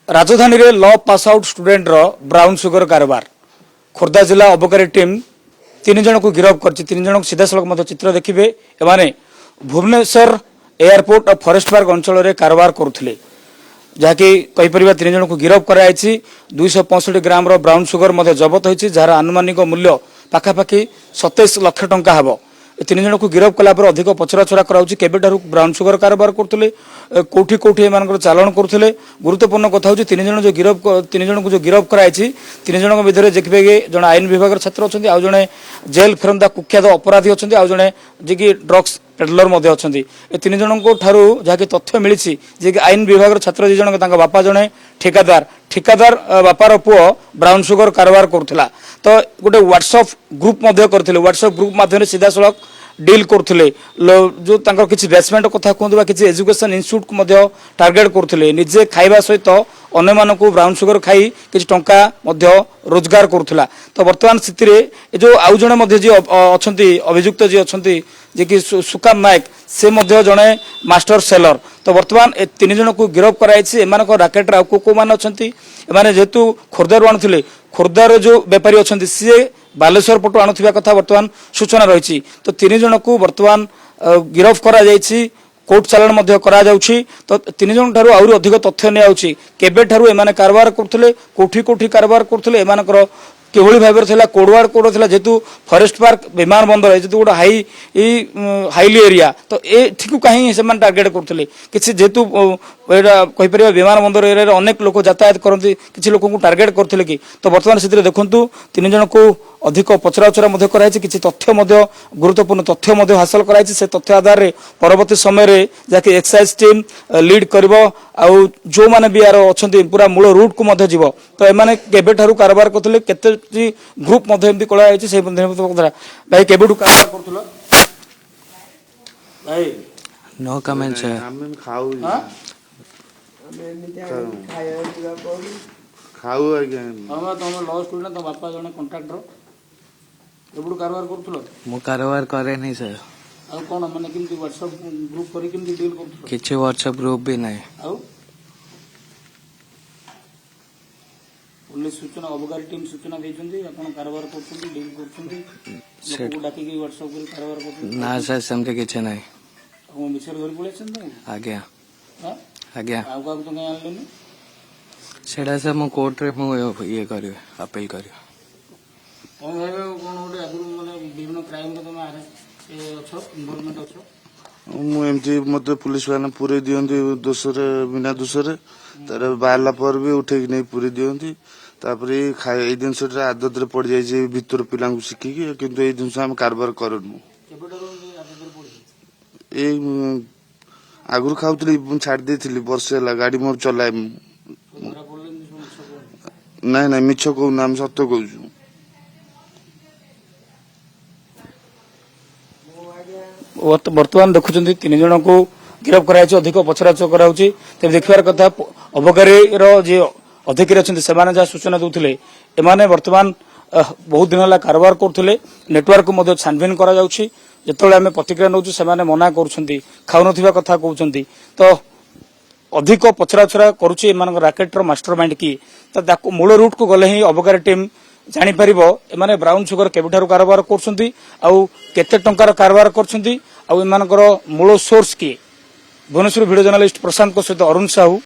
राजधानी रे law pass out student रो brown sugar कारोबार खोर्धा जिला अबकारी टीम 3 जन को गिरफ्त कर 3 जन सीधा सड़क चित्र देखिए एमाने भुवनेश्वर एयरपोर्ट और फॉरेस्ट पार्क अंचल में कारोबार करुले जहाँकि कहीपर 3 जन को गिरफ्त कराई 265 ग्राम रो ब्राउन सुगर जबत होती जार आनुमानिक मूल्य पाखापाखि 27 लाख टंका हम 3 जन को गिरफ्त कलापर अधिक पचराछरा कराऊ ब्राउन सुगर कारोबार करते कौटी कौटी एम चालाण करते गुरुत्वपूर्ण कथा हूँ 3 जन जो गिरफ्त 3 जन को जो गिरफ्त कराई 3 जन भितर देखिए जन आईन विभाग छात्र अच्छा आउ जड़े जेल फेरंदा कुख्यात अपराधी अच्छा आउ जड़े जी ड्रग्स पेडलर अच्छा ए 3 जन जहाँकि तथ्य मिली जे आईन विभाग छात्र 2 जन बापा जड़े ठिकादार बापार पुओ ब्राउन सुगर कारोबार करुला तो गोटे व्हाट्सएप ग्रुप करते व्हाट्सएप ग्रुप माध्यम सीधा सड़क डील करते जो किसी बेसमेंट कथा कहते किसी एजुकेशन इंस्टीट्यूट को टार्गेट करते निजे खाइबा सहित अन्य मानक ब्राउन सुगर खाई किसी टंका रोजगार करुला तो वर्तमान स्थिति में जो आउ जड़े जी अच्छा अभियुक्त जी अच्छा जे कि सुकाम नायक से जड़े मास्टर सेलर तो वर्तमान 3 जन को गिरफ्त कराई एम राकेट को मैंने अच्छा एम जेहेतु खोर्धारू आणुले खोर्धार जो बेपारी अच्छा सी बालेश्वर पटु आणुवा कथा वर्तमान सूचना रही तो 3 जन को वर्तमान गिरफ्त करा कोर्ट चालाण तो 3 जन ठारू आहुरी अधिक तथ्य नियाउछि एमाने कारोबार करथले कोठी कोठी कारोबार करथले एमानकर किभଳି भाବରେ ଥିଲା कोडवाड़ कोड ଥିଲା जेतु फॉरेस्ट पार्क विमान बंदर जेतु गोटे हाईली एरिया तो एठिकु कहीं से टार्गेट करथले किछि जेतु एटा कहि परिबा विमान बंदर एरिया अनेक लोक यातायात करथि किछि लोक को टार्गेट करथले कि तो वर्तमान स्थिति देखंतु 3 जन को अधिक पचराउचरा मध्य कराई किछि तथ्य मध्य गुरुत्वपूर्ण तथ्य मध्य हासिल कराई से तथ्य आधार रे परवर्ती समय रे जाके एक्साइज टीम लीड करबो आउ जो माने भी यार अछंती पूरा मूल रूट को मध्य जीवो तो एमाने केबे ठारू कारोबार करथले केते ग्रुप मध्य एमती कला आइछि से भाई केबेठू कारोबार करथलो भाई नो कमेंट्स है हम खाऊ खाऊ आज्ञा हम तुम लॉ स्टूडेंट तो बापा जने कॉन्ट्रैक्टर केबेठू कारोबार करथलो मु कारोबार करे नहीं सर आ कोन माने किमती व्हाट्सएप ग्रुप करी किमती डील करथलो किछि व्हाट्सएप ग्रुप भी नहीं आ पुलिस सूचना अबकारी टीम सूचना देइछन्ती आपण कारोबार करछन्ती डील करछन्ती लोक डाकी के व्हाट्सएप करी कारोबार करछन्ती ना सर समके किछि नहीं हम मिसर घर पळेछन्ती आज्ञा हां आज्ञा आ का तो नै आनलेनी सेडा से मु कोर्ट रे मु ये करियो अपील करियो हम भाई कोन ओटे आगु माने विभिन्न क्राइम रे तुम अछो इन्वॉल्वमेंट अछो मु एमती मते पुलिस वाला पूरे दियंती दोसरे बिना दोसरे तार बाहला पर भी उठे नहीं पूरे दियंती तापरे ए दिन से आदत रे पड़ जाय भीतर पिला को सिखी किंतु ए दिन से हम कारबार करनु ए आगुर खाउतली छाड़ देथिली वर्षे ला गाड़ी मोर चलाए नहीं नहीं मिछ को नाम सत्य कहू वर्तमान देखुं 3 जन को गिरफ्त कराई अधिक पचराच कराऊँच तेज देखार कथा अबकारी जी अधिकारी अच्छा से जहाँ सूचना दूसरे एमाने वर्तमान बहुत दिन है कारोबार करते नेटवर्क को छानबीन करते प्रतिक्रिया नौ से मना कर खाऊ कथा कहते तो अधिक पचराछरा करुच्ची राकेटर मास्टर माइंड किए तो मूल रूट को गले ही अबकारी टीम जापर एमाने ब्राउन सुगर केबेठारू कारोबार करते टंकार कारोबार कर मूल सोर्स किए भुवनेश्वर वीडियो जर्नलिस्ट प्रशांत सहित अरुण साहू।